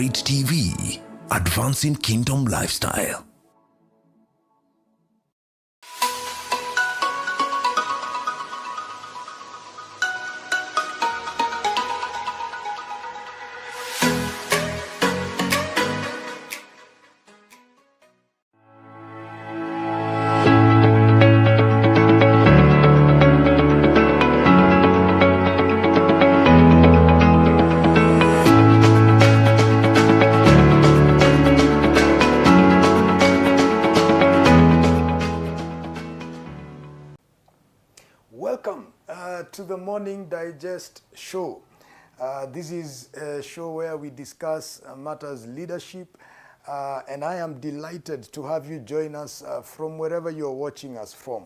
Favorite TV, advancing kingdom lifestyle. Welcome to the Morning Digest show. This is a show where we discuss matters leadership, and I am delighted to have you join us from wherever you're watching us from.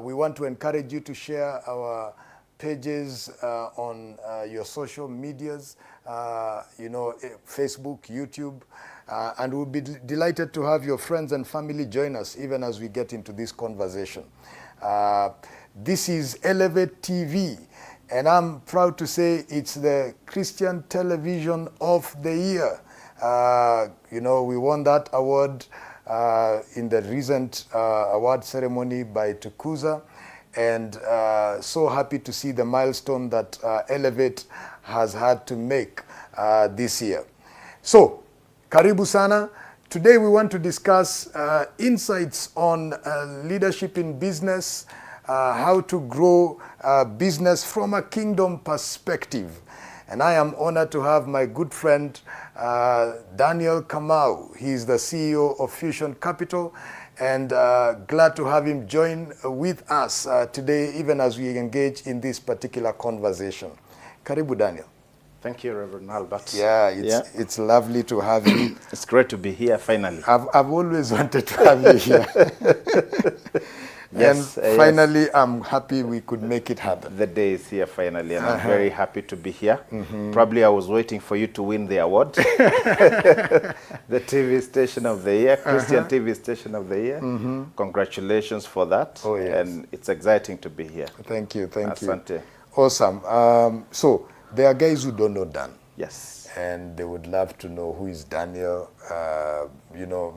We want to encourage you to share our pages on your social medias, Facebook, YouTube, and we'll be delighted to have your friends and family join us even as we get into this conversation. This is Elevate TV, and I'm proud to say it's the Christian Television of the Year. We won that award in the recent award ceremony by Tukuza, and so happy to see the milestone that Elevate has had to make this year. So, karibu sana. Today we want to discuss insights on leadership in business, how to grow business from a kingdom perspective. And I am honored to have my good friend, Daniel Kamau. He is the CEO of Fusion Capital, and glad to have him join with us today, even as we engage in this particular conversation. Karibu, Daniel. Thank you, Reverend Albert. Yeah, it's lovely to have you. It's great to be here finally. I've always wanted to have you here. Yes, and finally, I'm happy we could make it happen. The day is here finally, and I'm very happy to be here. Probably I was waiting for you to win the award. The TV Station of the Year, Christian TV Station of the Year. Congratulations for that. Oh, yes. And it's exciting to be here. Thank you, thank Asante. you. Awesome. So, there are guys who don't know Dan. Yes. And they would love to know who is Daniel.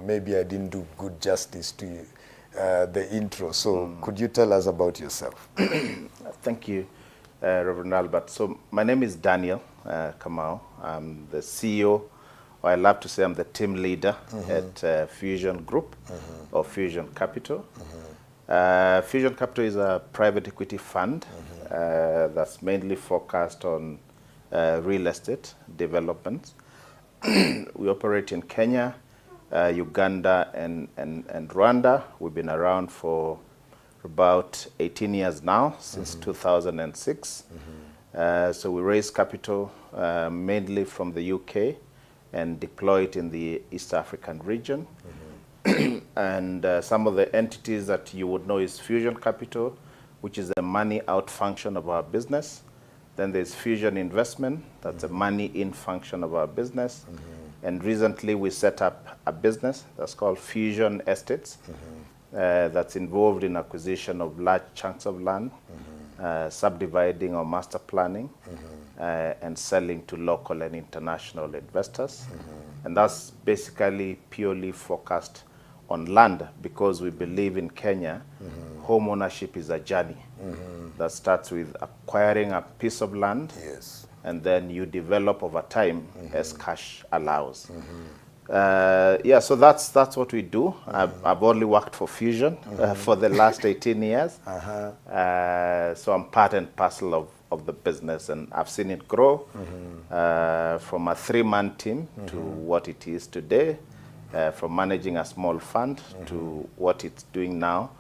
Maybe I didn't do good justice to you. The intro. So could you tell us about yourself? Thank you, Reverend Albert. So my name is Daniel Kamau. I'm the CEO, or I love to say I'm the team leader at Fusion Group or Fusion Capital. Fusion Capital is a private equity fund that's mainly focused on real estate development. We operate in Kenya, Uganda and Rwanda. We've been around for about 18 years now, since 2006. So we raise capital mainly from the UK and deploy it in the East African region. And some of the entities that you would know is Fusion Capital, which is the money out function of our business. Then there's Fusion Investment, that's a money in function of our business. And recently we set up a business that's called Fusion Estates, that's involved in acquisition of large chunks of land, subdividing or master planning, and selling to local and international investors. And that's basically purely focused on land, because we believe in Kenya, home ownership is a journey that starts with acquiring a piece of land. Yes. And then you develop over time as cash allows. So that's what we do. I've only worked for Fusion for the last 18 years. So I'm part and parcel of the business, and I've seen it grow from a 3-man team to what it is today, from managing a small fund to what it's doing now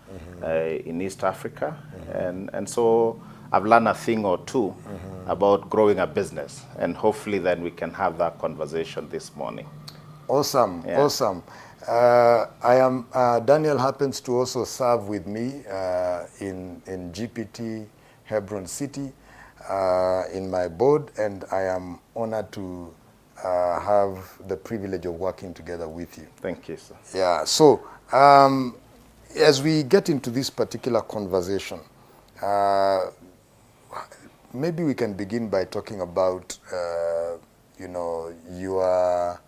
in East Africa. And so I've learned a thing or two about growing a business, and hopefully then we can have that conversation this morning. Awesome, awesome. Daniel happens to also serve with me in GPT Hebron City in my board, and I am honored to have the privilege of working together with you. Thank you, sir. Yeah, so as we get into this particular conversation, maybe we can begin by talking about you know, your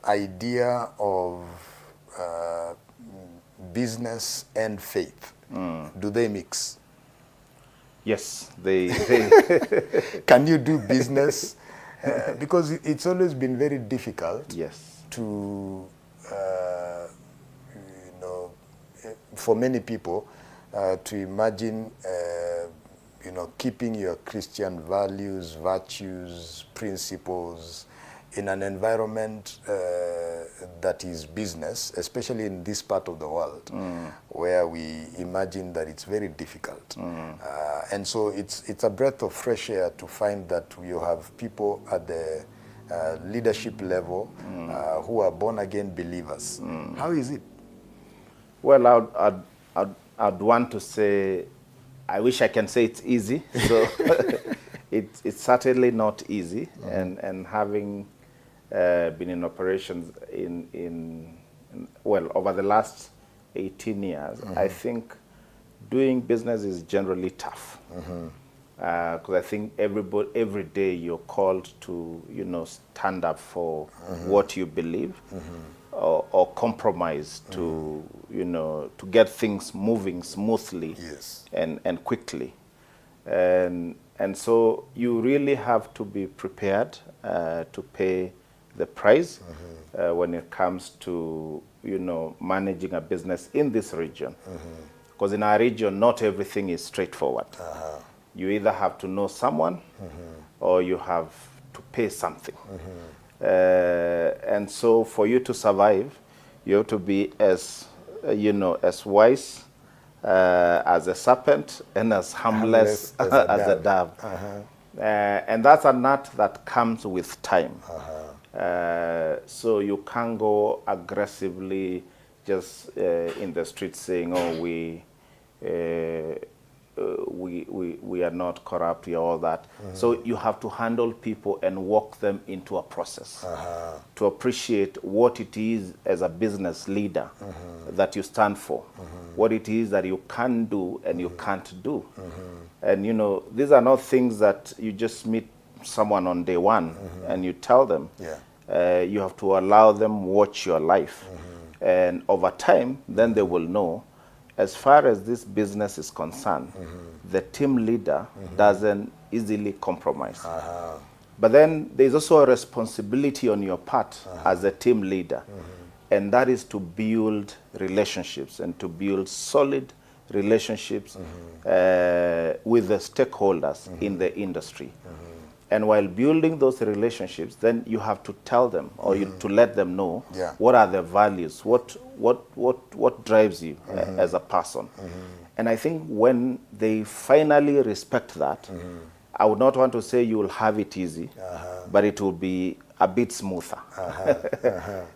idea of business and faith? Do they mix? Yes, they Can you do business? Because it's always been very difficult yes. to, you know, for many people to imagine, you know, keeping your Christian values, virtues, principles in an environment that is business, especially in this part of the world, where we imagine that it's very difficult. And so it's a breath of fresh air to find that you have people at the leadership level who are born-again believers. How is it? Well, I'd want to say, I wish I can say it's easy. So it's certainly not easy. And having been in operations well, over the last 18 years, I think doing business is generally tough. Because I think every day you're called to, you know, stand up for what you believe, or compromise to, you know, to get things moving smoothly and quickly. And so you really have to be prepared to pay the price when it comes to, you know, managing a business in this region. Because in our region, not everything is straightforward. You either have to know someone or you have to pay something. And so for you to survive, you have to be as, you know, as wise as a serpent and as harmless as a dove. And that's a nut that comes with time. So you can't go aggressively just in the street saying, oh, we are not corrupt, we are all that. So you have to handle people and walk them into a process to appreciate what it is as a business leader that you stand for, what it is that you can do and you can't do. And you know, these are not things that you just meet someone on day one and you tell them. You have to allow them watch your life. And over time, then they will know, as far as this business is concerned, the team leader doesn't easily compromise. But then there's also a responsibility on your part as a team leader, and that is to build relationships and to build solid relationships with the stakeholders in the industry. And while building those relationships, then you have to tell them, or you, to let them know what are the values, what drives you as a person. And I think when they finally respect that, I would not want to say you will have it easy, but it will be a bit smoother.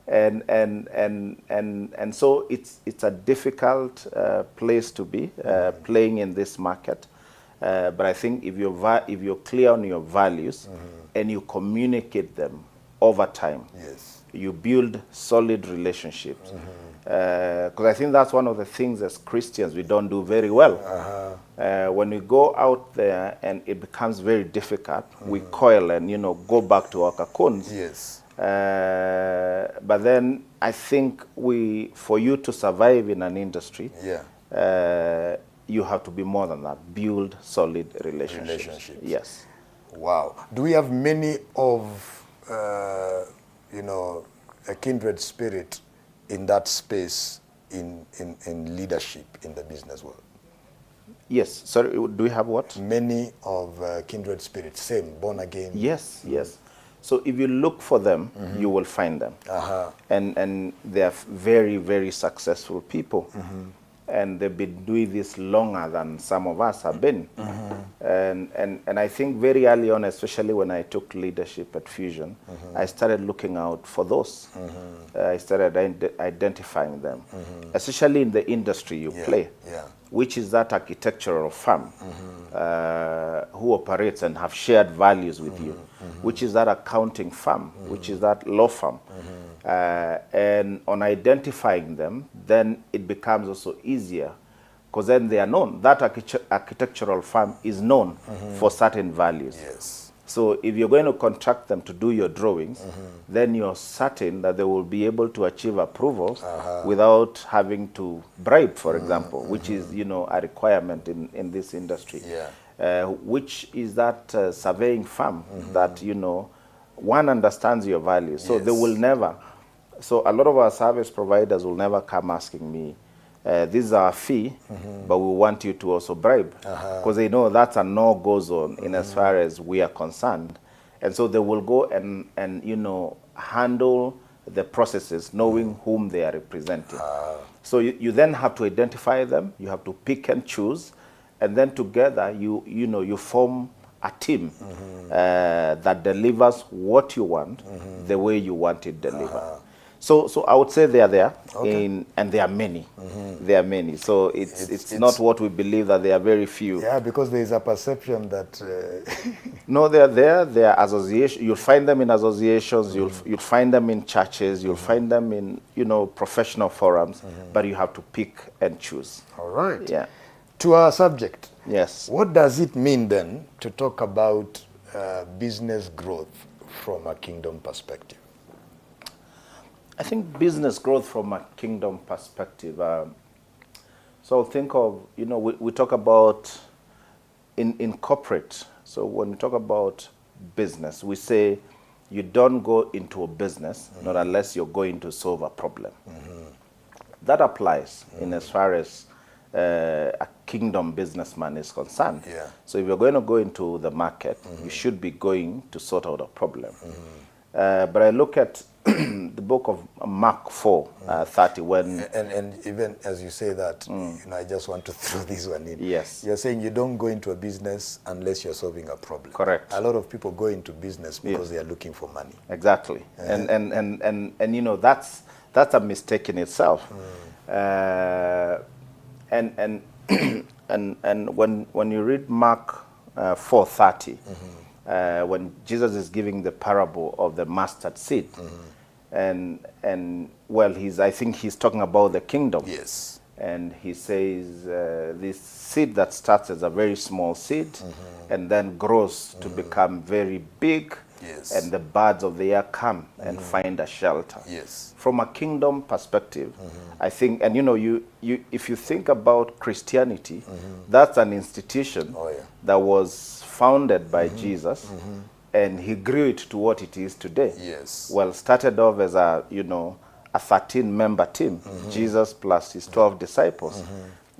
And so it's a difficult place to be, playing in this market. But I think if you're clear on your values and you communicate them over time, you build solid relationships. Because I think that's one of the things as Christians we don't do very well. When we go out there and it becomes very difficult, we coil and, you know, go back to our cocoons. But then I think for you to survive in an industry, you have to be more than that. Build solid relationships. Yes. Wow. Do we have many of, you know, a kindred spirit in that space in leadership in the business world? Yes. Sorry, do we have what? Many of kindred spirits, same, born again. Yes, yes. So if you look for them, you will find them. And they are very, very successful people. And they've been doing this longer than some of us have been. And I think very early on, especially when I took leadership at Fusion, I started looking out for those. I started identifying them, especially in the industry you play, which is that architectural firm who operates and have shared values with you, which is that accounting firm, which is that law firm. And on identifying them, then it becomes also easier, because then they are known. That architectural firm is known for certain values. So if you're going to contract them to do your drawings, then you're certain that they will be able to achieve approvals without having to bribe, for example, which is, you know, a requirement in this industry. Which is that surveying firm that, you know, one understands your value. So they will never, so a lot of our service providers will never come asking me, this is our fee, but we want you to also bribe. Because they know that's a no-go zone in as far as we are concerned. And so they will go and you know, handle the processes knowing whom they are representing. So you then have to identify them, you have to pick and choose, and then together you know, you form a team that delivers what you want the way you want it delivered. So I would say they are there, and there are many. There are many. So it's not what we believe that there are very few. Yeah, because there is a perception that... No, they are there. They are associations. You'll find them in associations. You'll find them in churches. You'll find them in, you know, professional forums. But you have to pick and choose. All right. Yeah. To our subject. Yes. What does it mean then to talk about business growth from a kingdom perspective? I think business growth from a kingdom perspective. So think of, you know, we talk about in corporate. So when we talk about business, we say you don't go into a business not unless you're going to solve a problem. That applies in as far as a kingdom businessman is concerned. So if you're going to go into the market, you should be going to sort out a problem. But I look at the book of Mark 4:30 when... And even as you say that, you know, I just want to throw this one in. Yes. You're saying you don't go into a business unless you're solving a problem. Correct. A lot of people go into business because they are looking for money. Exactly. And you know, that's a mistake in itself. And when you read Mark 4:30, when Jesus is giving the parable of the mustard seed, and well, I think he's talking about the kingdom. Yes. And he says this seed that starts as a very small seed and then grows to become very big. Yes. And the birds of the air come and find a shelter. Yes. From a kingdom perspective, I think, and you know, if you think about Christianity, that's an institution that was founded by Jesus, and he grew it to what it is today. Yes. Well, started off as a, you know, a 13-member team, Jesus plus his 12 disciples,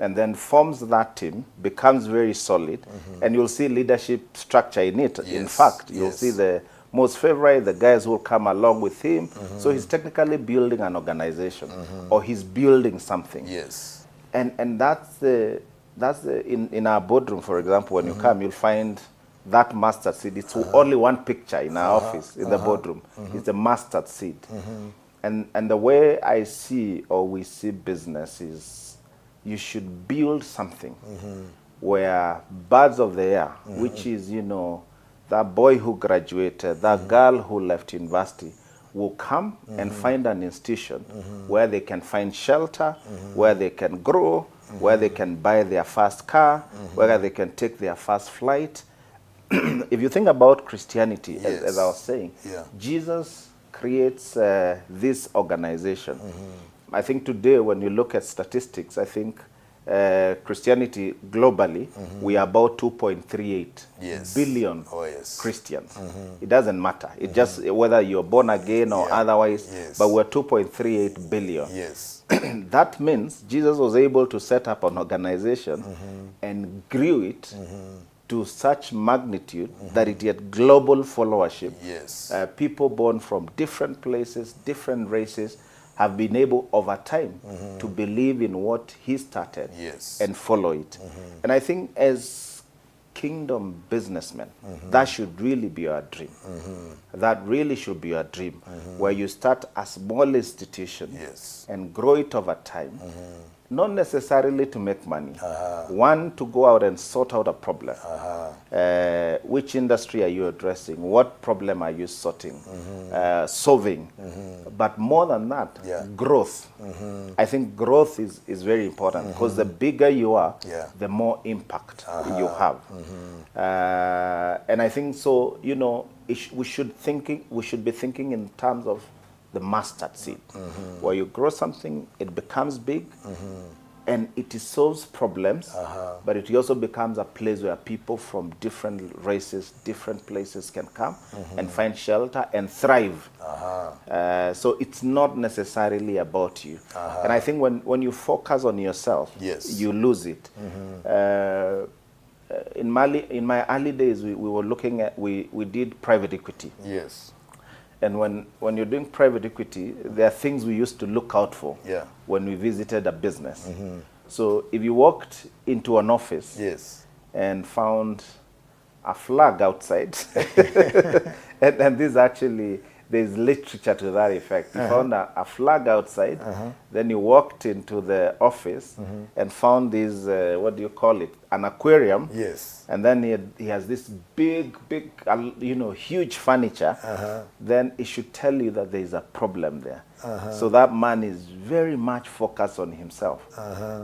and then forms that team, becomes very solid, and you'll see leadership structure in it. Yes. In fact, you'll see the most favorite, the guys who will come along with him. So he's technically building an organization, or he's building something. Yes. And that's in our boardroom, for example, when you come, you'll find that mustard seed. It's only one picture in our office, in the boardroom. It's the mustard seed. And the way I see, or we see business, is you should build something where birds of the air, which is, you know, that boy who graduated, that girl who left university, will come and find an institution where they can find shelter, where they can grow, where they can buy their first car, where they can take their first flight. If you think about Christianity, as I was saying, Jesus creates this organization. I think today, when you look at statistics, I think Christianity globally, we are about 2.38 billion Christians. It doesn't matter. It just whether you're born again or otherwise, but we're 2.38 billion. That means Jesus was able to set up an organization and grew it to such magnitude that it had global followership. People born from different places, different races, have been able over time to believe in what he started and follow it. And I think as kingdom businessmen, that should really be our dream. That really should be our dream, where you start a small institution and grow it over time, not necessarily to make money. One, to go out and sort out a problem. Which industry are you addressing? What problem are you solving? But more than that, growth. I think growth is very important, because the bigger you are, the more impact you have. And I think so, you know, we should be thinking in terms of the mustard seed, where you grow something, it becomes big, and it solves problems, but it also becomes a place where people from different races, different places can come and find shelter and thrive. So it's not necessarily about you. And I think when you focus on yourself, you lose it. In my early days, we were looking at, we did private equity. Yes. And when you're doing private equity, there are things we used to look out for when we visited a business. So if you walked into an office and found a flag outside, and this actually, there's literature to that effect. You found a flag outside, then you walked into the office and found this, what do you call it, an aquarium. And then he has this big, you know, huge furniture. Then it should tell you that there is a problem there. So that man is very much focused on himself,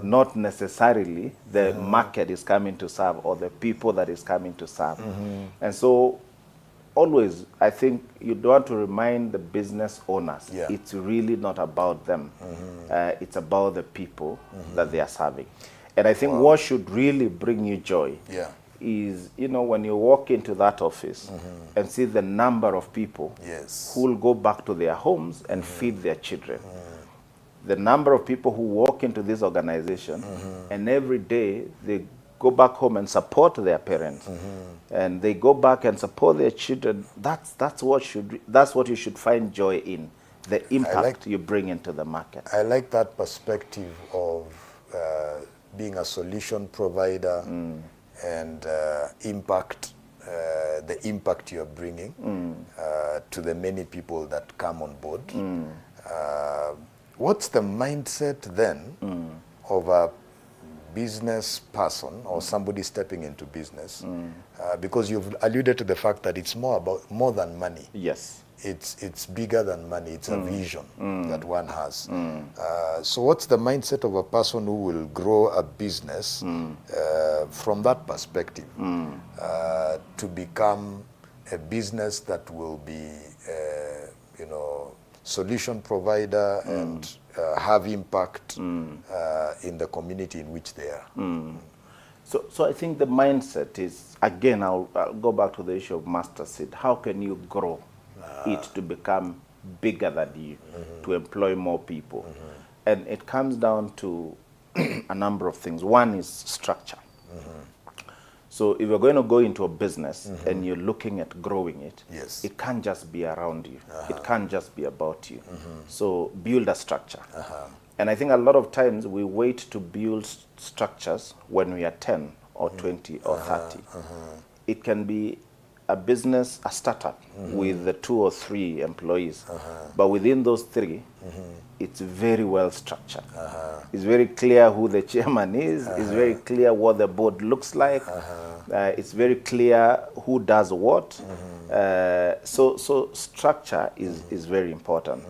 not necessarily the market is coming to serve or the people that is coming to serve. And so always, I think you don't want to remind the business owners, it's really not about them. It's about the people that they are serving. And I think what should really bring you joy is, you know, when you walk into that office and see the number of people who will go back to their homes and feed their children. The number of people who walk into this organization and every day they go back home and support their parents, and they go back and support their children. That's what you should find joy in, the impact you bring into the market. I like that perspective of being a solution provider and the impact you're bringing to the many people that come on board. What's the mindset then of a business person or somebody stepping into business? Because you've alluded to the fact that it's more than money. It's bigger than money. It's a vision that one has. So what's the mindset of a person who will grow a business from that perspective to become a business that will be, you know, solution provider and have impact in the community in which they are? So I think the mindset is, again, I'll go back to the issue of master seed. How can you grow it to become bigger than you, to employ more people? And it comes down to a number of things. One is structure. So if you're going to go into a business and you're looking at growing it, it can't just be around you. It can't just be about you. So build a structure. And I think a lot of times we wait to build structures when we are 10 or 20 or 30. It can be a business, a startup with the 2 or 3 employees. But within those 3, it's very well structured. It's very clear who the chairman is. It's very clear what the board looks like. It's very clear who does what. So structure is very important.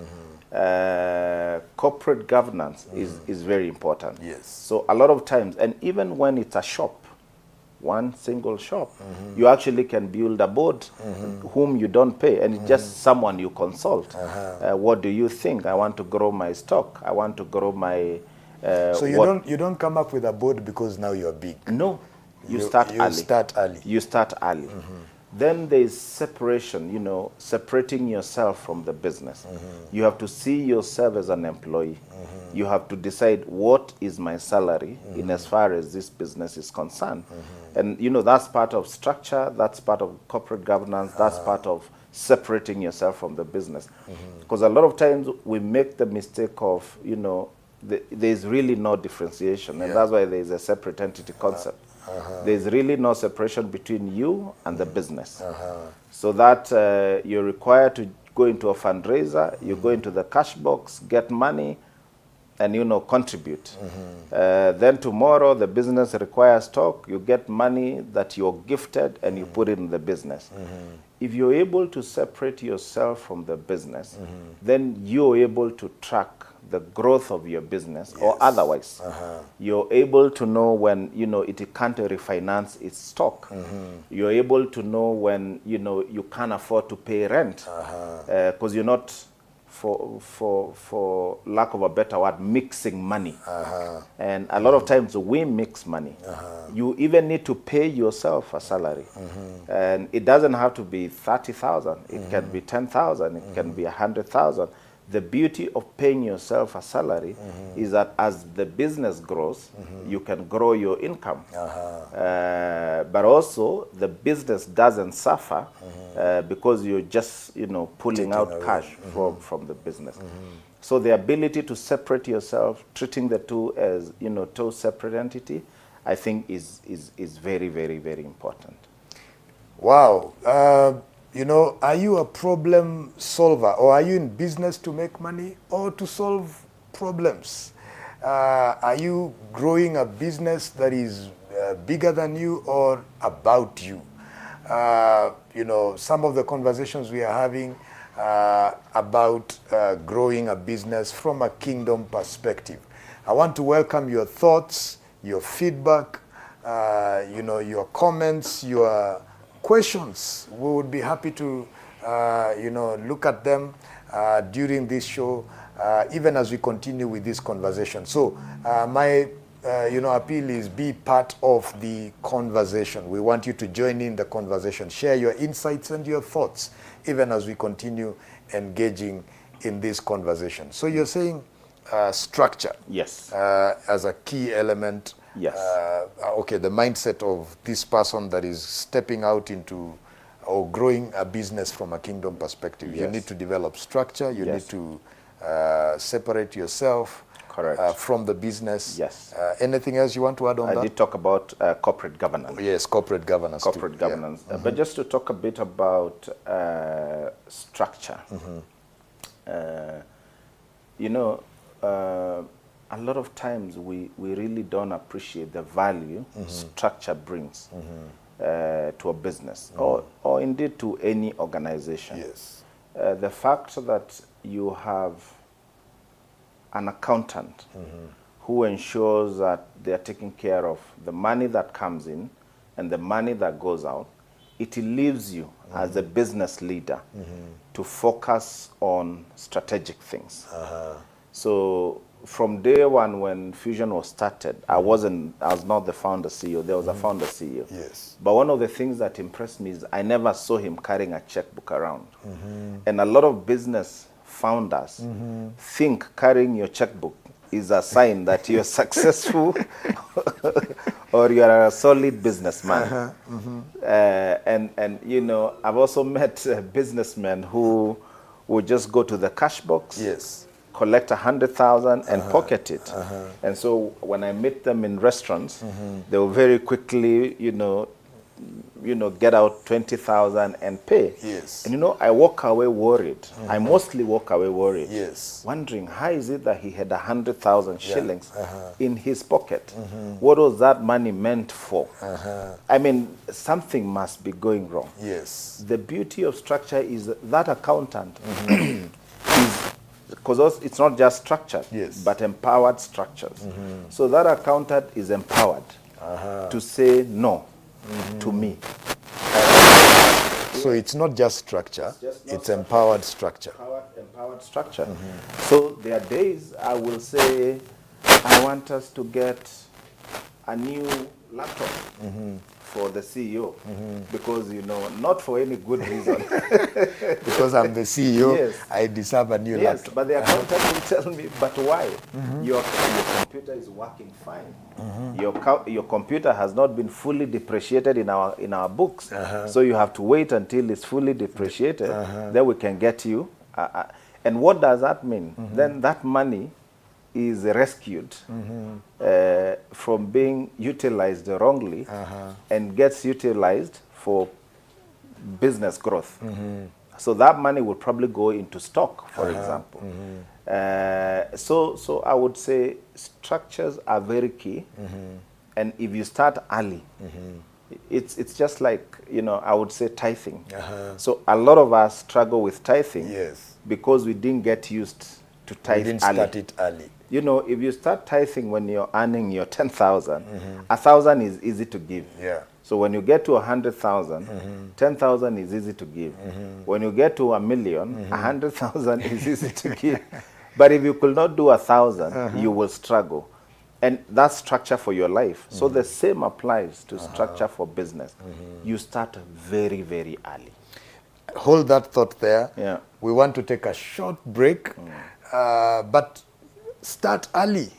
Corporate governance is very important. So a lot of times, and even when it's a shop, one single shop, you actually can build a board whom you don't pay, and it's just someone you consult. What do you think? I want to grow my stock. I want to grow my... so you don't come up with a board because now you're big. No, you start early. You start early. Then there is separation, you know, separating yourself from the business. You have to see yourself as an employee. You have to decide, what is my salary in as far as this business is concerned. And, you know, that's part of structure, that's part of corporate governance, that's part of separating yourself from the business. Because a lot of times we make the mistake of, you know, there's really no differentiation, and that's why there's a separate entity concept. There's really no separation between you and the business. So that you're required to go into a fundraiser, you go into the cash box, get money, and, contribute. Then tomorrow the business requires stock, you get money that you're gifted and you put it in the business. If you're able to separate yourself from the business, then you're able to track the growth of your business, or otherwise. You're able to know when, it can't refinance its stock. You're able to know when, you can't afford to pay rent, because you're not, for lack of a better word, mixing money. And a lot of times we mix money. You even need to pay yourself a salary. And it doesn't have to be 30,000. It can be 10,000. It can be 100,000. The beauty of paying yourself a salary is that as the business grows, you can grow your income. But also, the business doesn't suffer because you're just, pulling out cash from the business. So the ability to separate yourself, treating the two as, two separate entities, I think is very, very, very important. Wow. Are you a problem solver, or are you in business to make money or to solve problems? Are you growing a business that is bigger than you or about you? Some of the conversations we are having about growing a business from a kingdom perspective. I want to welcome your thoughts, your feedback, your comments, your questions. We would be happy to, look at them during this show, even as we continue with this conversation. So my, appeal is be part of the conversation. We want you to join in the conversation, share your insights and your thoughts, even as we continue engaging in this conversation. So you're saying structure. Yes. As a key element. Yes. Okay, the mindset of this person that is stepping out into or growing a business from a kingdom perspective. Yes. You need to develop structure. You need to separate yourself. Correct. From the business. Yes. Anything else you want to add on that? I did talk about corporate governance. Yes, corporate governance. Corporate governance. Yeah. But just to talk a bit about structure. A lot of times we really don't appreciate the value structure brings to a business or indeed to any organization. Yes. The fact that you have an accountant who ensures that they are taking care of the money that comes in and the money that goes out, it leaves you as a business leader to focus on strategic things. So from day one when Fusion was started, I was not the founder CEO. There was a founder CEO. Yes. But one of the things that impressed me is I never saw him carrying a checkbook around. And a lot of business founders think carrying your checkbook is a sign that you're successful or you are a solid businessman. And I've also met businessmen who would just go to the cash box. Yes. Collect 100,000 and pocket it. And so when I meet them in restaurants, they will very quickly, get out 20,000 and pay. Yes. And I walk away worried. I mostly walk away worried. Yes. Wondering how is it that he had 100,000 shillings in his pocket? What was that money meant for? I mean, something must be going wrong. Yes. The beauty of structure is that accountant is, because it's not just structured, but empowered structures. So that accountant is empowered to say no to me. So it's not just structure, it's empowered structure. Empowered structure. So there are days I will say, I want us to get a new laptop for the CEO because, not for any good reason. Because I'm the CEO, I deserve a new laptop. Yes, but the accountant will tell me, but why? Your computer is working fine. Your computer has not been fully depreciated in our books. So you have to wait until it's fully depreciated. Then we can get you. And what does that mean? Then that money is rescued from being utilized wrongly and gets utilized for business growth. So that money will probably go into stock, for example. So I would say structures are very key, and if you start early, it's just like, I would say tithing. So a lot of us struggle with tithing, Yes. because we didn't get used to tithe We didn't early. start it early. If you start tithing when you're earning your 10,000, 1,000 is easy to give. Yeah. So when you get to 100,000, 10,000 is easy to give. When you get to 1,000,000, 100,000 is easy to give. But if you could not do 1,000, you will struggle. And that's structure for your life. So the same applies to structure for business. You start very, very early. Hold that thought there. Yeah. We want to take a short break, but start early.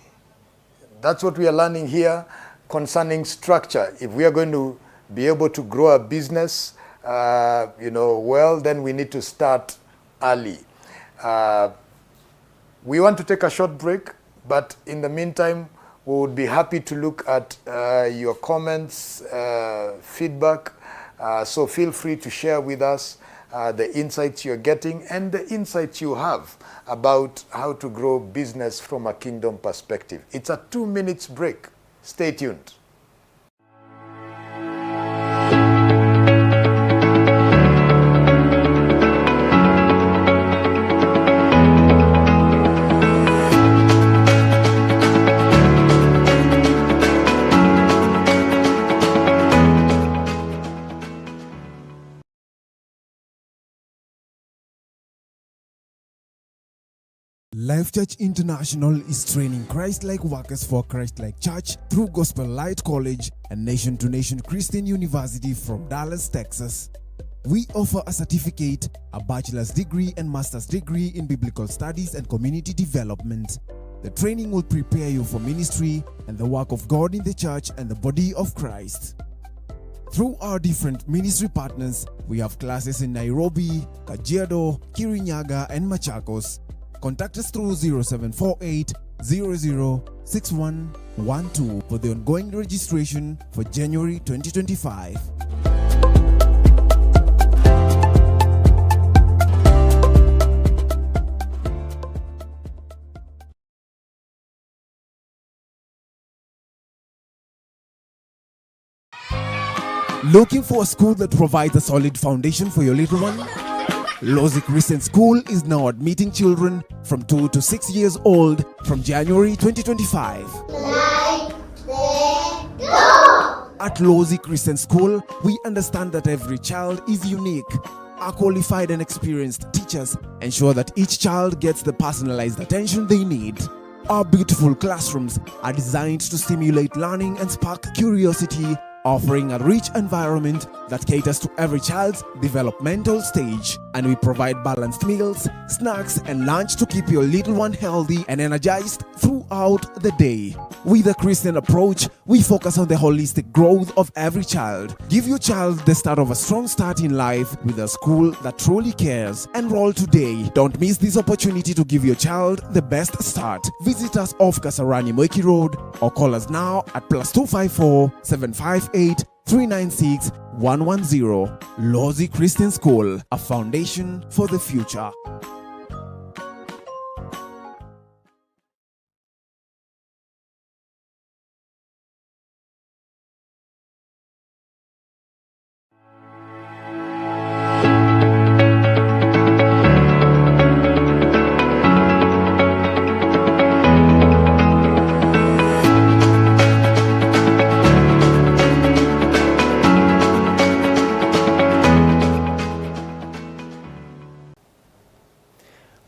That's what we are learning here concerning structure. If we are going to be able to grow a business, well, then we need to start early. We want to take a short break, but in the meantime, we would be happy to look at your comments, feedback. So feel free to share with us the insights you're getting and the insights you have about how to grow business from a kingdom perspective. It's a 2 minutes break. Stay tuned. Life Church International is training Christ-like workers for Christ-like Church through Gospel Light College and Nation-to-Nation Christian University from Dallas, Texas. We offer a certificate, a bachelor's degree and master's degree in biblical studies and community development. The training will prepare you for ministry and the work of God in the church and the body of Christ. Through our different ministry partners, we have classes in Nairobi, Kajiado, Kirinyaga, and Machakos. Contact us through 0748 006112 for the ongoing registration for January 2025. Looking for a school that provides a solid foundation for your little one? Lozi Christian School is now admitting children from 2 to 6 years old from January 2025. At Lozi Christian School, we understand that every child is unique. Our qualified and experienced teachers ensure that each child gets the personalized attention they need. Our beautiful classrooms are designed to stimulate learning and spark curiosity, offering a rich environment that caters to every child's developmental stage. And we provide balanced meals, snacks, and lunch to keep your little one healthy and energized throughout the day. With a Christian approach, we focus on the holistic growth of every child. Give your child the start of a strong start in life with a school that truly cares. Enroll today. Don't miss this opportunity to give your child the best start. Visit us off Kasarani Mweki Road or call us now at +254 758 396 110. Lozi Christian School, a foundation for the future.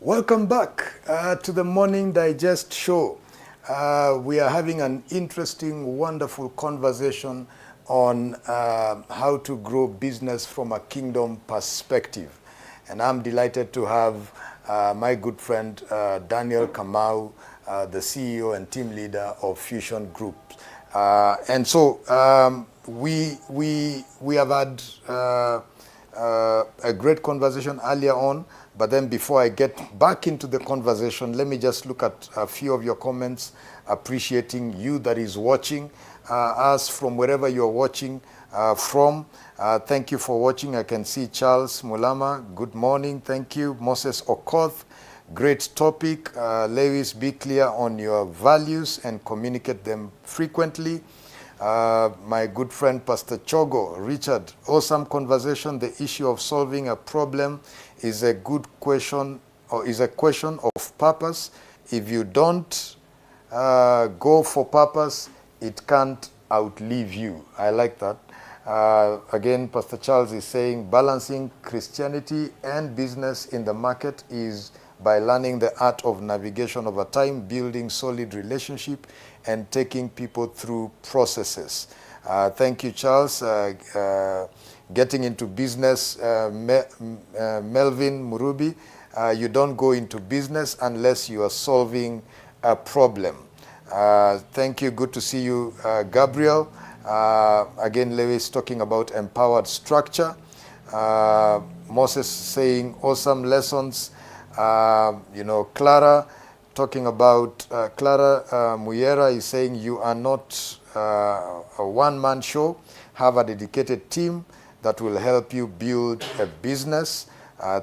Welcome back to the Morning Digest show. We are having an interesting, wonderful conversation on how to grow business from a kingdom perspective. And I'm delighted to have my good friend Daniel Kamau, the CEO and team leader of Fusion Group. And so we have had a great conversation earlier on. But then before I get back into the conversation, let me just look at a few of your comments, appreciating you that is watching us from wherever you're watching from. Thank you for watching. I can see Charles Mulama. Good morning. Thank you. Moses Okoth. Great topic. Lewis, be clear on your values and communicate them frequently. My good friend Pastor Chogo, Richard, awesome conversation. The issue of solving a problem is a good question, or is a question of purpose. If you don't go for purpose, it can't outlive you. I like that. Again, Pastor Charles is saying balancing Christianity and business in the market is by learning the art of navigation over time, building solid relationship, and taking people through processes. Thank you, Charles. Getting into business, Melvin Murubi, you don't go into business unless you are solving a problem. Thank you. Good to see you, Gabriel. Again, Lewis talking about empowered structure. Moses saying awesome lessons. Clara talking about, Clara Muyera is saying you are not a one-man show. Have a dedicated team that will help you build a business.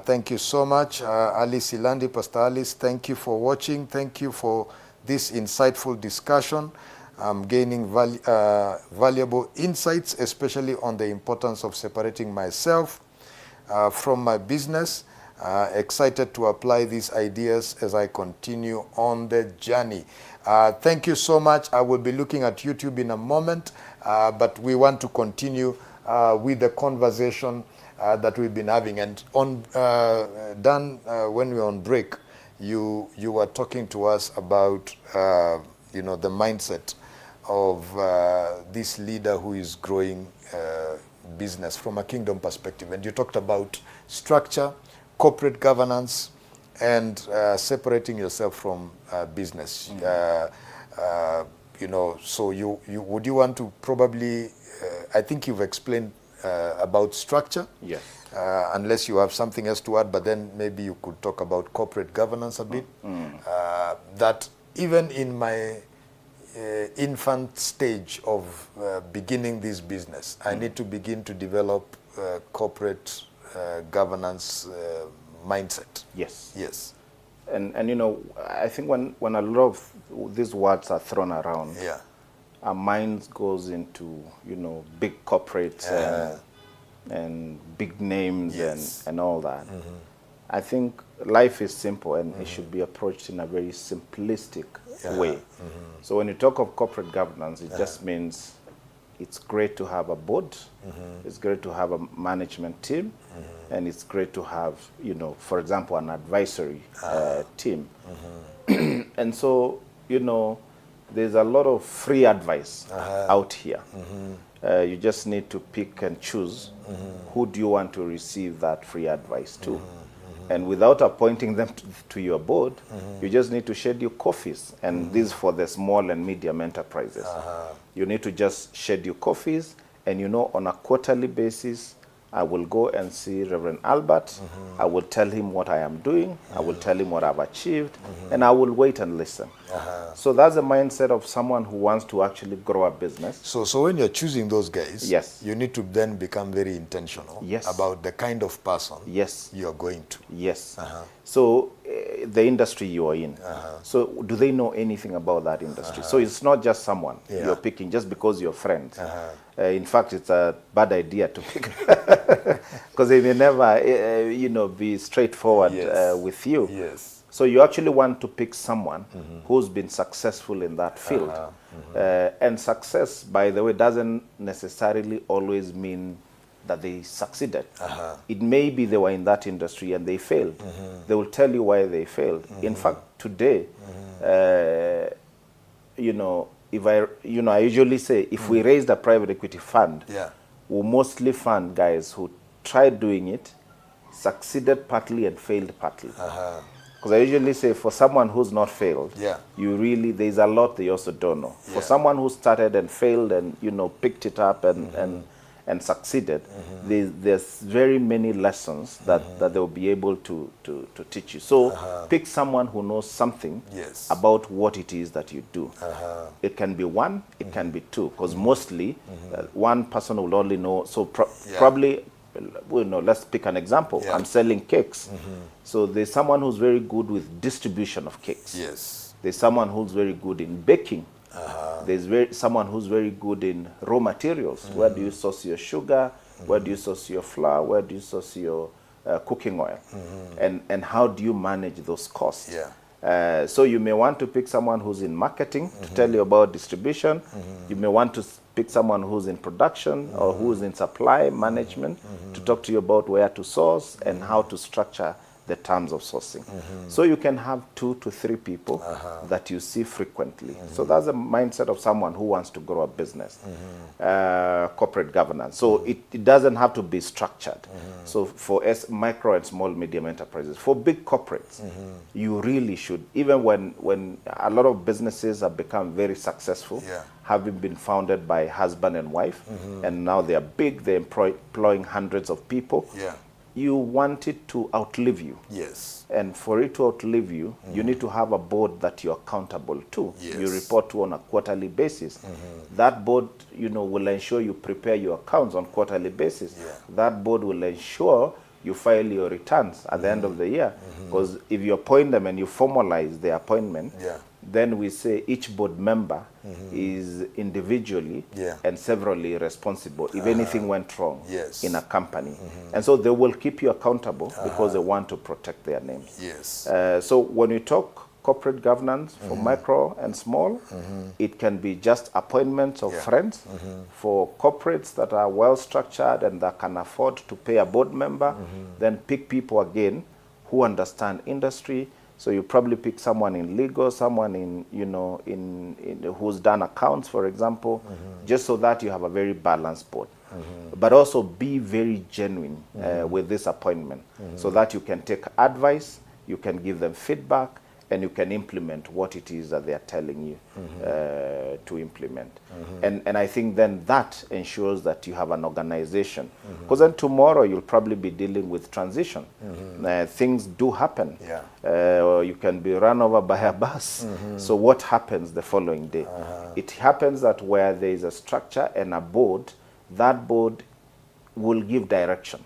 Thank you so much. Alice Ilandi, Pastor Alice, thank you for watching. Thank you for this insightful discussion. I'm gaining valuable insights, especially on the importance of separating myself from my business. Excited to apply these ideas as I continue on the journey. Thank you so much. I will be looking at YouTube in a moment, but we want to continue with the conversation that we've been having. And on Dan, when we were on break, you were talking to us about the mindset of this leader who is growing business from a kingdom perspective. And you talked about structure, corporate governance, and separating yourself from business. So would you want to probably, I think you've explained about structure. Yes. Unless you have something else to add, but then maybe you could talk about corporate governance a bit. That even in my infant stage of beginning this business, I need to begin to develop corporate governance mindset. Yes. Yes. And I think when a lot of these words are thrown around, Yeah. our minds goes into big corporates and big names. Yes. and all that. I think life is simple, and it should be approached in a very simplistic way. So when you talk of corporate governance, it just means it's great to have a board, it's great to have a management team, and it's great to have, for example, an advisory team. And so, there's a lot of free advice out here. You just need to pick and choose who do you want to receive that free advice to. And without appointing them to your board, you just need to schedule coffees. And this is for the small and medium enterprises. You need to just schedule coffees, and on a quarterly basis, I will go and see Reverend Albert. I will tell him what I am doing. I will tell him what I've achieved, and I will wait and listen. So that's the mindset of someone who wants to actually grow a business. So when you're choosing those guys, Yes. you need to then become very intentional Yes. about the kind of person Yes. you're going to. Yes. So the industry you are in. So do they know anything about that industry? So it's not just someone you're picking just because you're friends. In fact, it's a bad idea to pick because they may never, be straightforward with you. Yes. So you actually want to pick someone who's been successful in that field. And success, by the way, doesn't necessarily always mean that they succeeded. It may be they were in that industry and they failed. They will tell you why they failed. In fact, today, if I usually say, if we raised a private equity fund, we mostly fund guys who tried doing it, succeeded partly and failed partly. Because I usually say, for someone who's not failed, there's a lot they also don't know. For someone who started and failed and, picked it up and succeeded, there's very many lessons that they'll be able to teach you. So pick someone who knows something about what it is that you do. It can be one, it can be two, because mostly one person will only know. So probably well, no, let's pick an example. Yeah. I'm selling cakes. So there's someone who's very good with distribution of cakes. Yes. There's someone who's very good in baking. There's someone who's very good in raw materials. Where do you source your sugar? Where do you source your flour? Where do you source your cooking oil? And how do you manage those costs? Yeah. So you may want to pick someone who's in marketing to tell you about distribution. You may want to pick someone who's in production or who's in supply management to talk to you about where to source and how to structure the terms of sourcing. So you can have 2 to 3 people that you see frequently. So that's the mindset of someone who wants to grow a business. Corporate governance. So it doesn't have to be structured. So for micro and small medium enterprises, for big corporates, you really should, even when a lot of businesses have become very successful, having been founded by husband and wife, and now they are big, they're employing hundreds of people. You want it to outlive you. Yes. And for it to outlive you, you need to have a board that you're accountable to. Yes. You report to on a quarterly basis. That board, will ensure you prepare your accounts on quarterly basis. That board will ensure you file your returns at the end of the year. Because if you appoint them and you formalize the appointment, then we say each board member is individually and severally responsible if anything went wrong in a company. And so they will keep you accountable because they want to protect their names. Yes. So when you talk corporate governance for micro and small, it can be just appointments of friends. For corporates that are well structured and that can afford to pay a board member, then pick people again who understand industry. So you probably pick someone in legal, someone in who's done accounts, for example, just so that you have a very balanced board. But also be very genuine with this appointment so that you can take advice, you can give them feedback, and you can implement what it is that they are telling you to implement. And I think then that ensures that you have an organization. Because then tomorrow you'll probably be dealing with transition. Things do happen. Or you can be run over by a bus. So what happens the following day? It happens that where there is a structure and a board, that board will give direction.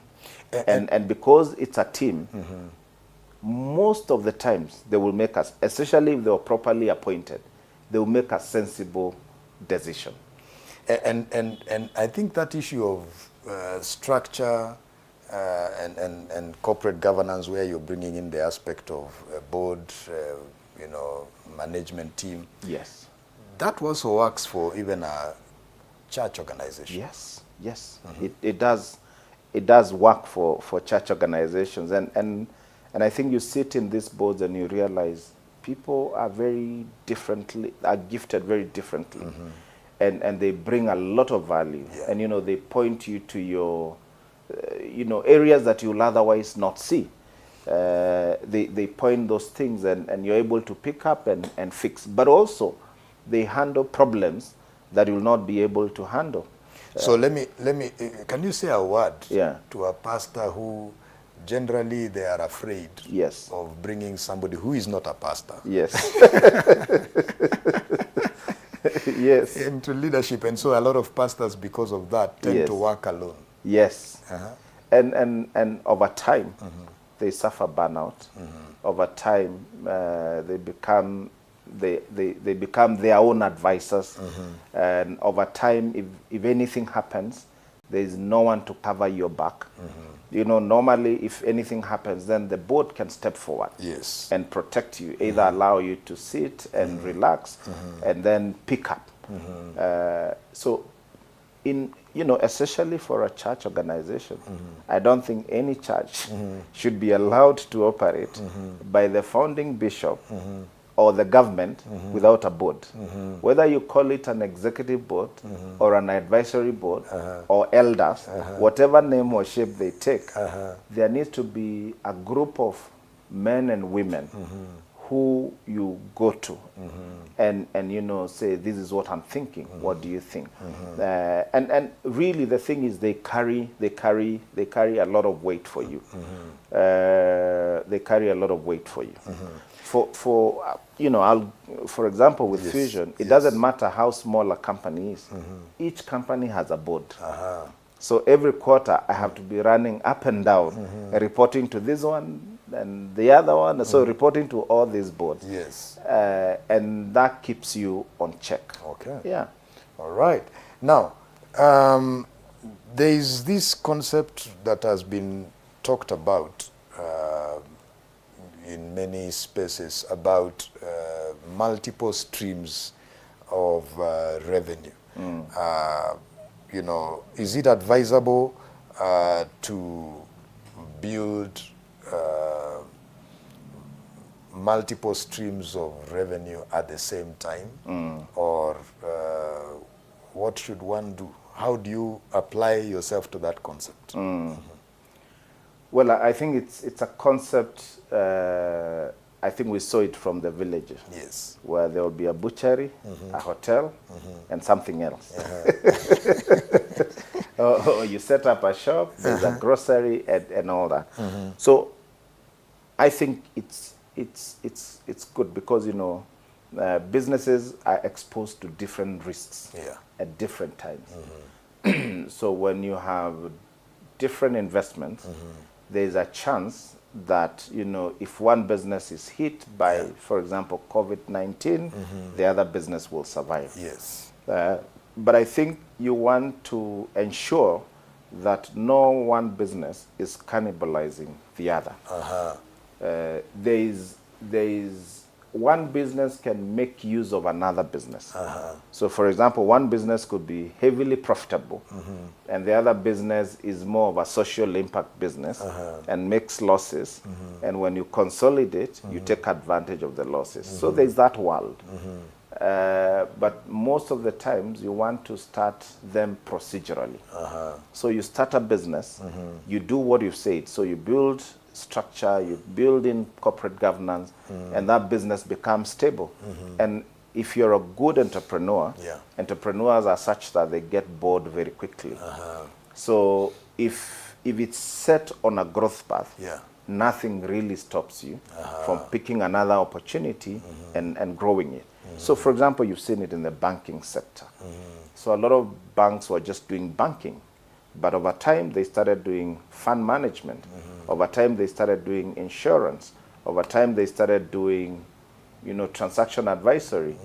And because it's a team, most of the times they will make us, especially if they were properly appointed, they will make a sensible decision. And I think that issue of structure and corporate governance, where you're bringing in the aspect of board, management team. Yes. That also works for even a church organization. Yes, yes. It does work for church organizations. And I think you sit in these boards and you realize people are gifted very differently. And they bring a lot of value. And, they point you to your, areas that you'll otherwise not see. They point those things and you're able to pick up and fix. But also, they handle problems that you'll not be able to handle. So let me, can you say a word to a pastor who generally they are afraid of bringing somebody who is not a pastor into leadership, and so a lot of pastors, because of that, tend to work alone. And over time they suffer burnout. Over time they become their own advisors, and over time if anything happens, there is no one to cover your back. Normally, if anything happens, then the board can step forward and protect you, either allow you to sit and relax and then pick up. So, especially for a church organization, I don't think any church should be allowed to operate by the founding bishop or the government without a board. Whether you call it an executive board or an advisory board or elders, whatever name or shape they take, there needs to be a group of men and women who you go to and say, this is what I'm thinking, what do you think? And really the thing is they carry a lot of weight for you. They carry a lot of weight for you. For example, with Fusion, it doesn't matter how small a company is. Each company has a board. So every quarter, I have to be running up and down, reporting to this one and the other one. So reporting to all these boards. Yes. And that keeps you on check. Okay. Yeah. All right. Now, there is this concept that has been talked about in many spaces about multiple streams of revenue. You know, is it advisable to build multiple streams of revenue at the same time? Or what should one do? How do you apply yourself to that concept? Well, I think it's a concept, I think we saw it from the villages. Yes. Where there will be a butchery, a hotel, and something else. Or you set up a shop, there's a grocery, and all that. So I think it's good because, you know, businesses are exposed to different risks at different times. So when you have different investments, there's a chance that, you know, if one business is hit by, for example, COVID-19, the other business will survive. Yes. But I think you want to ensure that no one business is cannibalizing the other. There is one business can make use of another business. So, for example, one business could be heavily profitable, and the other business is more of a social impact business and makes losses. And when you consolidate, you take advantage of the losses. So there's that world. But most of the times, you want to start them procedurally. So you start a business, you do what you said. So you build structure, you build in corporate governance, and that business becomes stable. And if you're a good entrepreneur, entrepreneurs are such that they get bored very quickly. So if it's set on a growth path, nothing really stops you from picking another opportunity and growing it. So, for example, you've seen it in the banking sector. So a lot of banks were just doing banking. But over time, they started doing fund management. Over time, they started doing insurance. Over time, they started doing, you know, transaction advisory.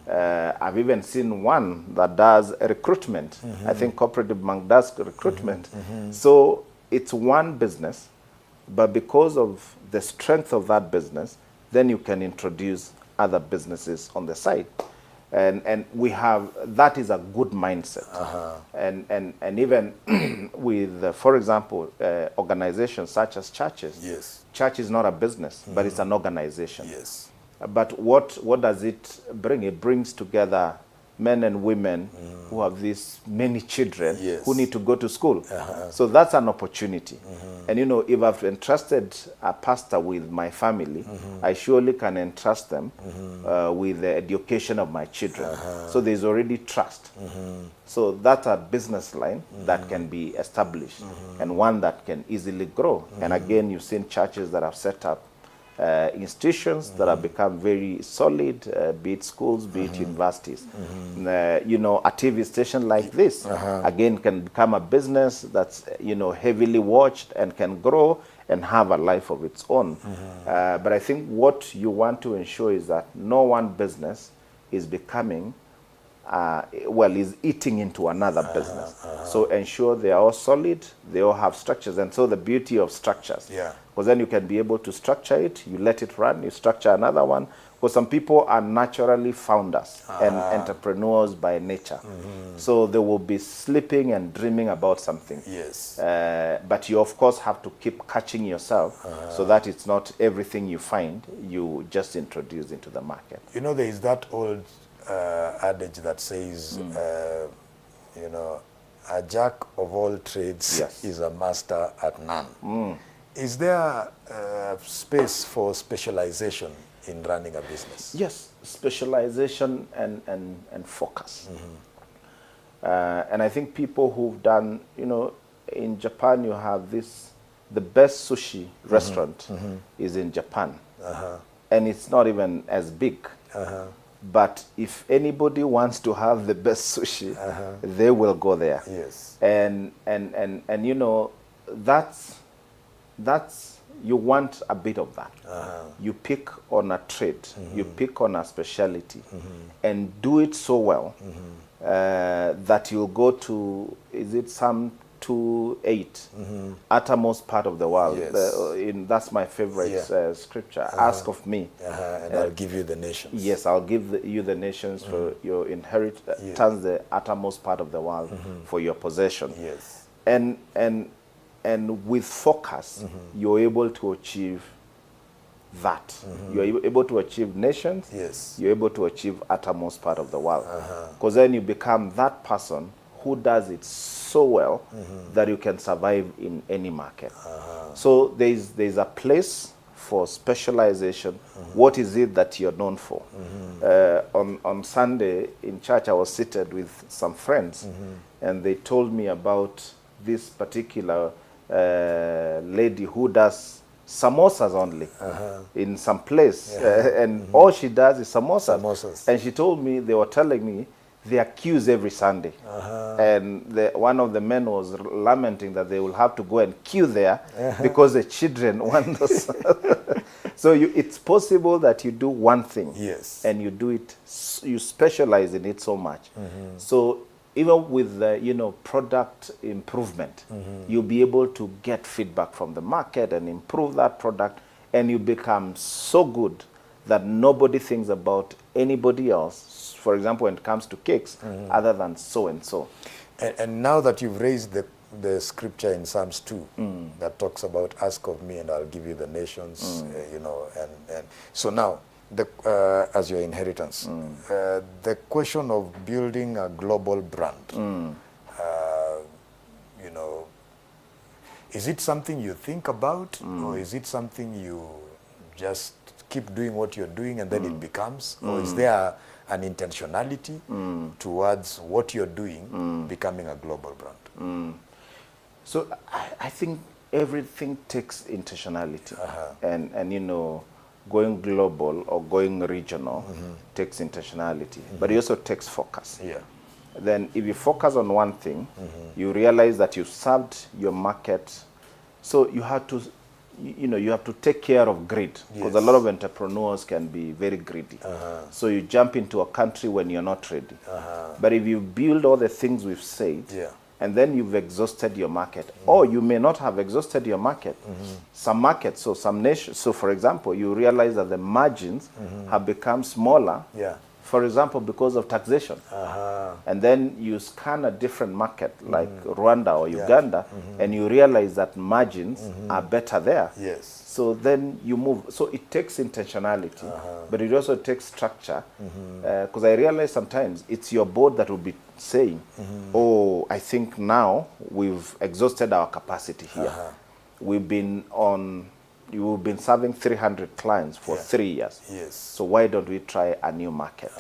I've even seen one that does recruitment. I think Cooperative Bank does recruitment. So it's one business, but because of the strength of that business, then you can introduce other businesses on the side. And we have, that is a good mindset. And even with, for example, organizations such as churches. Church is not a business, but it's an organization. But what does it bring? It brings together men and women who have these many children who need to go to school. So that's an opportunity. And, you know, if I've entrusted a pastor with my family, I surely can entrust them with the education of my children. So there's already trust. So that's a business line that can be established and one that can easily grow. And again, you've seen churches that have set up institutions that have become very solid, be it schools, be it universities. You know, a TV station like this, again, can become a business that's, you know, heavily watched and can grow and have a life of its own. But I think what you want to ensure is that no one business is becoming, is eating into another business. So ensure they are all solid, they all have structures. And so the beauty of structures, because then you can be able to structure it, you let it run, you structure another one. Because some people are naturally founders and entrepreneurs by nature. So they will be sleeping and dreaming about something. But you, of course, have to keep catching yourself so that it's not everything you find, you just introduce into the market. You know, there is that old adage that says, you know, a jack of all trades is a master at none. Is there space for specialization in running a business? Yes, specialization and focus. And I think people who've done, you know, in Japan you have this, the best sushi restaurant is in Japan. And it's not even as big. But if anybody wants to have the best sushi, they will go there. Yes. And you know, that's you want a bit of that. You pick on a trade, you pick on a specialty, and do it so well that you'll go to, is it Psalm 2:8, uttermost part of the world. Yes. That's my favorite scripture. Ask of me. And I'll give you the nations. Yes, I'll give you the nations for your inheritance, the uttermost part of the world for your possession. Yes. And with focus, you're able to achieve that. You're able to achieve nations. Yes. You're able to achieve uttermost part of the world. Because then you become that person who does it so well that you can survive in any market. So there's a place for specialization. What is it that you're known for? On Sunday in church, I was seated with some friends, and they told me about this particular lady who does samosas only in some place, and all she does is samosas. And she told me, they were telling me, they are queues every Sunday. And one of the men was lamenting that they will have to go and queue there because the children want those. So it's possible that you do one thing, and you do it, you specialize in it so much. So even with the product improvement, you'll be able to get feedback from the market and improve that product, and you become so good that nobody thinks about anybody else, for example, when it comes to cakes, other than so and so. And now that you've raised the scripture in Psalms 2 that talks about ask of me and I'll give you the nations, and so now, as your inheritance, the question of building a global brand, is it something you think about, or is it something you just keep doing what you're doing and then it becomes, or is there an intentionality towards what you're doing becoming a global brand? So I think everything takes intentionality, and going global or going regional takes intentionality, but it also takes focus. Then if you focus on one thing, you realize that you've served your market, so you have to you have to take care of greed, because a lot of entrepreneurs can be very greedy. So you jump into a country when you're not ready. But if you build all the things we've said, and then you've exhausted your market, or you may not have exhausted your market. Some markets, so some nations, so for example, you realize that the margins have become smaller, for example, because of taxation. And then you scan a different market like Rwanda or Uganda, and you realize that margins are better there. So then you move. So it takes intentionality, but it also takes structure. Because I realize sometimes it's your board that will be saying, oh, I think now we've exhausted our capacity here. We've been serving 300 clients for 3 years. So why don't we try a new market?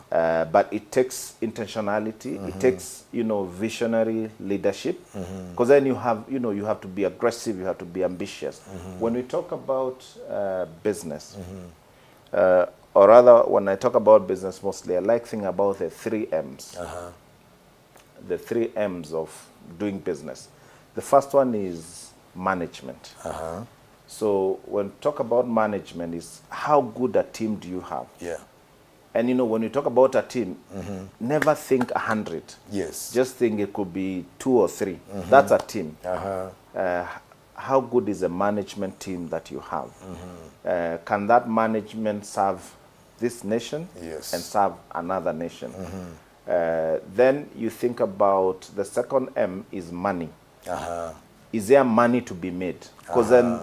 But it takes intentionality. It takes, visionary leadership. Because then you have to be aggressive. You have to be ambitious. When we talk about business, or rather, when I talk about business mostly, I like thinking about the 3 M's. The 3 M's of doing business. The first one is management. So when we talk about management, is how good a team do you have? And when you talk about a team, never think 100. Just think it could be 2 or 3. That's a team. How good is the management team that you have? Can that management serve this nation and serve another nation? Then you think about the second M is money. Is there money to be made? Because then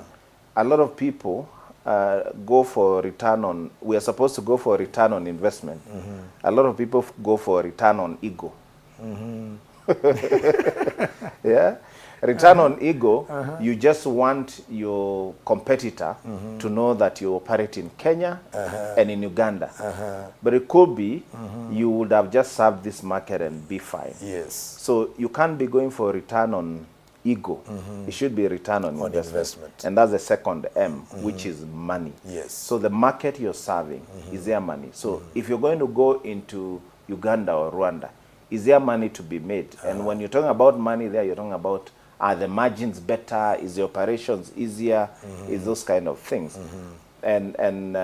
a lot of people go for return on, we are supposed to go for a return on investment. A lot of people go for a return on ego. Return on ego, you just want your competitor to know that you operate in Kenya and in Uganda. But it could be you would have just served this market and be fine. So you can't be going for a return on ego. It should be return on investment. And that's the second M, which is money. Yes. So the market you're serving, is there money? So if you're going to go into Uganda or Rwanda, is there money to be made? And when you're talking about money there, you're talking about, are the margins better? Is the operations easier? Is those kind of things. And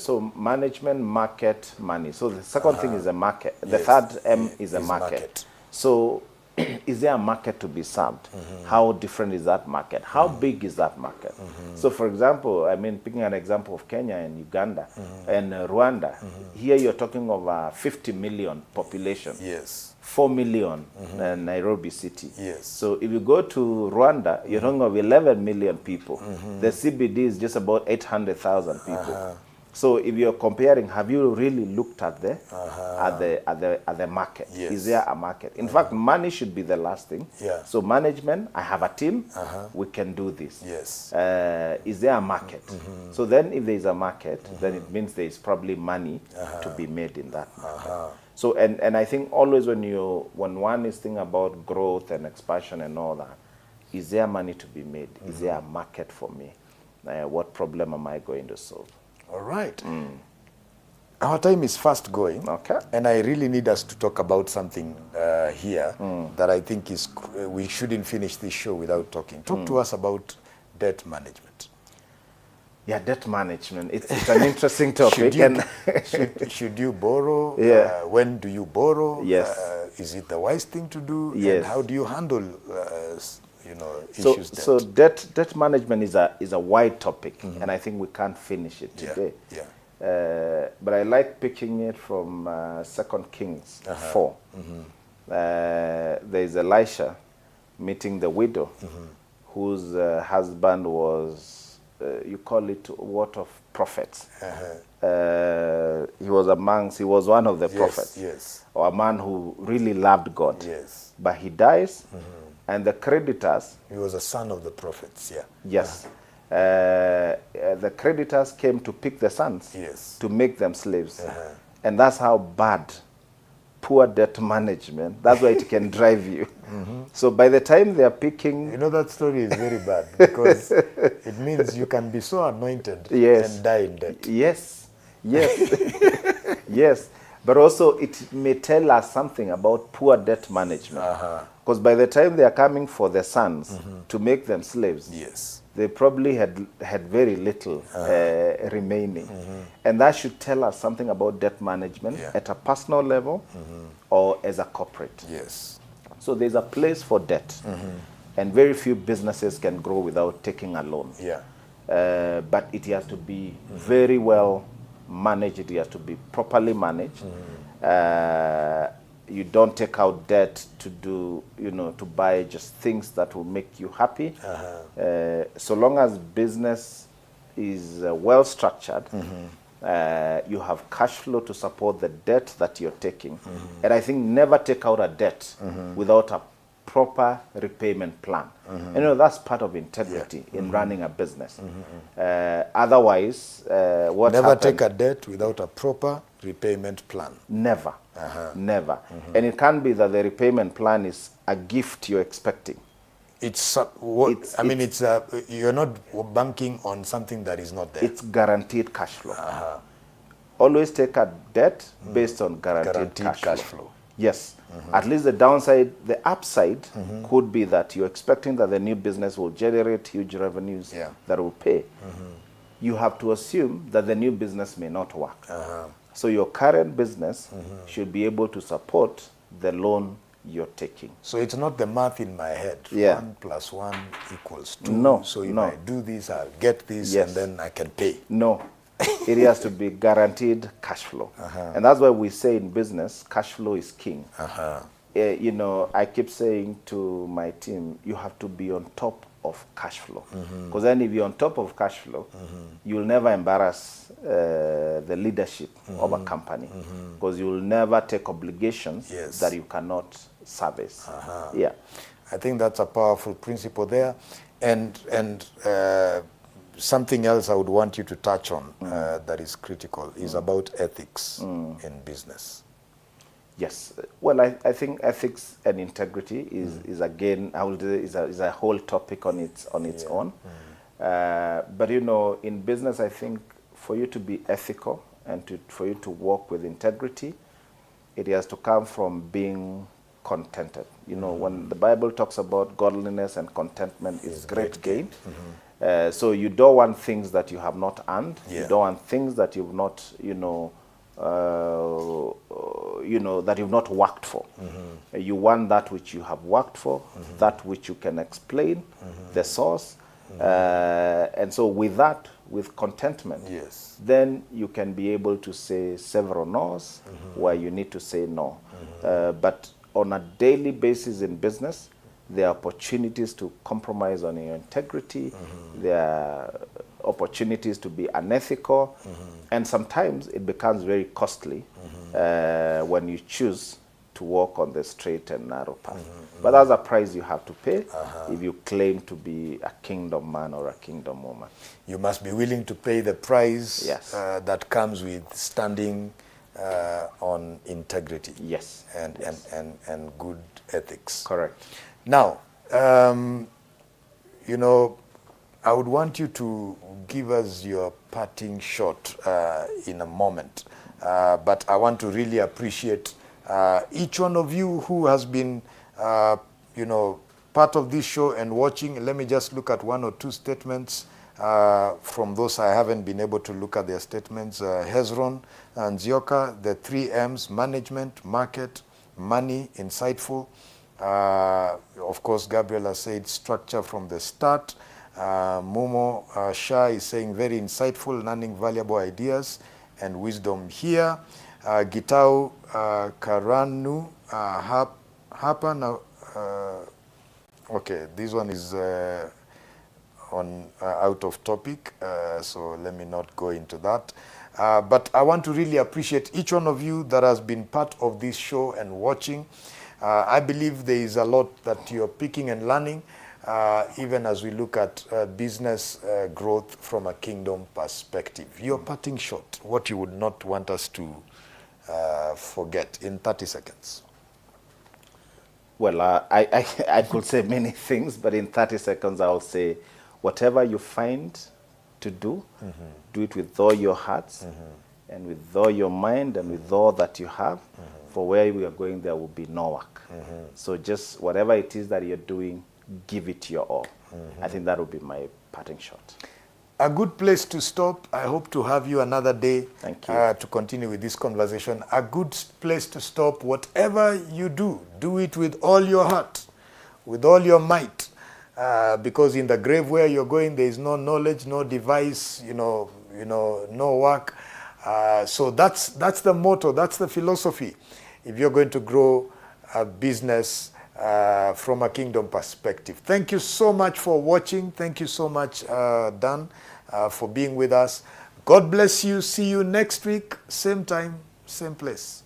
so management, market, money. So the second thing is a market. The third M is a market. So is there a market to be served? How different is that market? How big is that market? So for example, I mean, picking an example of Kenya and Uganda and Rwanda, here you're talking of a 50 million population. Yes. 4 million Nairobi city. Yes. So if you go to Rwanda, you're talking of 11 million people. The CBD is just about 800,000 people. So if you're comparing, have you really looked at the at the market? Yes. Is there a market? In fact, money should be the last thing. Yeah. So management, I have a team, we can do this. Yes. Is there a market? So then if there is a market, then it means there is probably money to be made in that market. So and I think always when one is thinking about growth and expansion and all that, is there money to be made? Is there a market for me? What problem am I going to solve? All right. Our time is fast going. Okay. And I really need us to talk about something here that I think is, we shouldn't finish this show without talking. Talk to us about debt management. Yeah, debt management. It's an interesting topic. Should you borrow? Yeah. When do you borrow? Yes. Is it the wise thing to do? Yes. And how do you handle issues? So debt management is a wide topic, and I think we can't finish it today. Yeah. But I like picking it from 2 Kings 4. There is Elisha meeting the widow whose husband was, you call it what of prophets. He was one of the prophets. Yes. Or a man who really loved God. Yes. But he dies, and the creditors... He was a son of the prophets, yeah. Yes. The creditors came to pick the sons, yes, to make them slaves. And that's how bad, poor debt management, that's why it can drive you. So by the time they are picking... You know, that story is very bad because it means you can be so anointed and die in debt. Yes, yes. But also it may tell us something about poor debt management. Because by the time they are coming for the sons to make them slaves, yes, they probably had very little remaining. And that should tell us something about debt management at a personal level or as a corporate. Yes. So there's a place for debt. And very few businesses can grow without taking a loan. Yeah. But it has to be very well managed. It has to be properly managed. You don't take out debt to do, to buy just things that will make you happy. So long as business is well structured, you have cash flow to support the debt that you're taking. And I think never take out a debt without a proper repayment plan. That's part of integrity in running a business. Otherwise, what Never happens, take a debt without a proper repayment plan. Never. Never. And it can be that the repayment plan is a gift you're expecting. You're not banking on something that is not there. It's guaranteed cash flow. Always take a debt based on guaranteed cash flow. Yes. At least the upside could be that you're expecting that the new business will generate huge revenues that will pay. You have to assume that the new business may not work. So your current business should be able to support the loan you're taking. So it's not the math in my head. 1 + 1 = 2. No. So if I do this, I'll get this, and then I can pay. No. It has to be guaranteed cash flow. And that's why we say in business, cash flow is king. I keep saying to my team, you have to be on top of cash flow. Because then if you're on top of cash flow, you'll never embarrass the leadership of a company. Because you'll never take obligations that you cannot service. Yeah. I think that's a powerful principle there. And something else I would want you to touch on that is critical is about ethics in business. Yes. Well, I think ethics and integrity is again, I will is a whole topic on its own. But you know, in business, I think for you to be ethical and for you to work with integrity, it has to come from being contented. You know, when the Bible talks about godliness and contentment is great gain. So you don't want things that you have not earned. Yeah. You don't want things that you've not, that you've not worked for. You want that which you have worked for, that which you can explain, the source. And so with that, with contentment, Yes. then you can be able to say several no's where you need to say no. But on a daily basis in business, there are opportunities to compromise on your integrity. There are opportunities to be unethical. And sometimes it becomes very costly when you choose to walk on the straight and narrow path. But that's a price you have to pay if you claim to be a kingdom man or a kingdom woman. You must be willing to pay the price Yes. that comes with standing on integrity. Yes. And good ethics. Correct. Now, I would want you to give us your parting shot in a moment. But I want to really appreciate each one of you who has been, part of this show and watching. Let me just look at one or two statements from those I haven't been able to look at their statements. Hezron and Zioka, the 3 M's, management, market, money, insightful. Of course, Gabriela said structure from the start. Momo Shah is saying very insightful, learning valuable ideas and wisdom here. Gitau Karanu Hapa now. Okay, this one is on out of topic, so let me not go into that. But I want to really appreciate each one of you that has been part of this show and watching. I believe there is a lot that you're picking and learning, even as we look at business growth from a kingdom perspective. Your parting shot, what you would not want us to forget in 30 seconds. Well, I could say many things, but in 30 seconds I will say, whatever you find to do, do it with all your hearts and with all your mind and with all that you have. For where we are going, there will be no work. So just whatever it is that you're doing, give it your all. I think that will be my parting shot. A good place to stop. I hope to have you another day. Thank you. To continue with this conversation. A good place to stop. Whatever you do, do it with all your heart, with all your might. Because in the grave where you're going, there is no knowledge, no device, no work. So that's the motto, that's the philosophy. If you're going to grow a business from a kingdom perspective. Thank you so much for watching. Thank you so much, Dan, for being with us. God bless you. See you next week, same time, same place.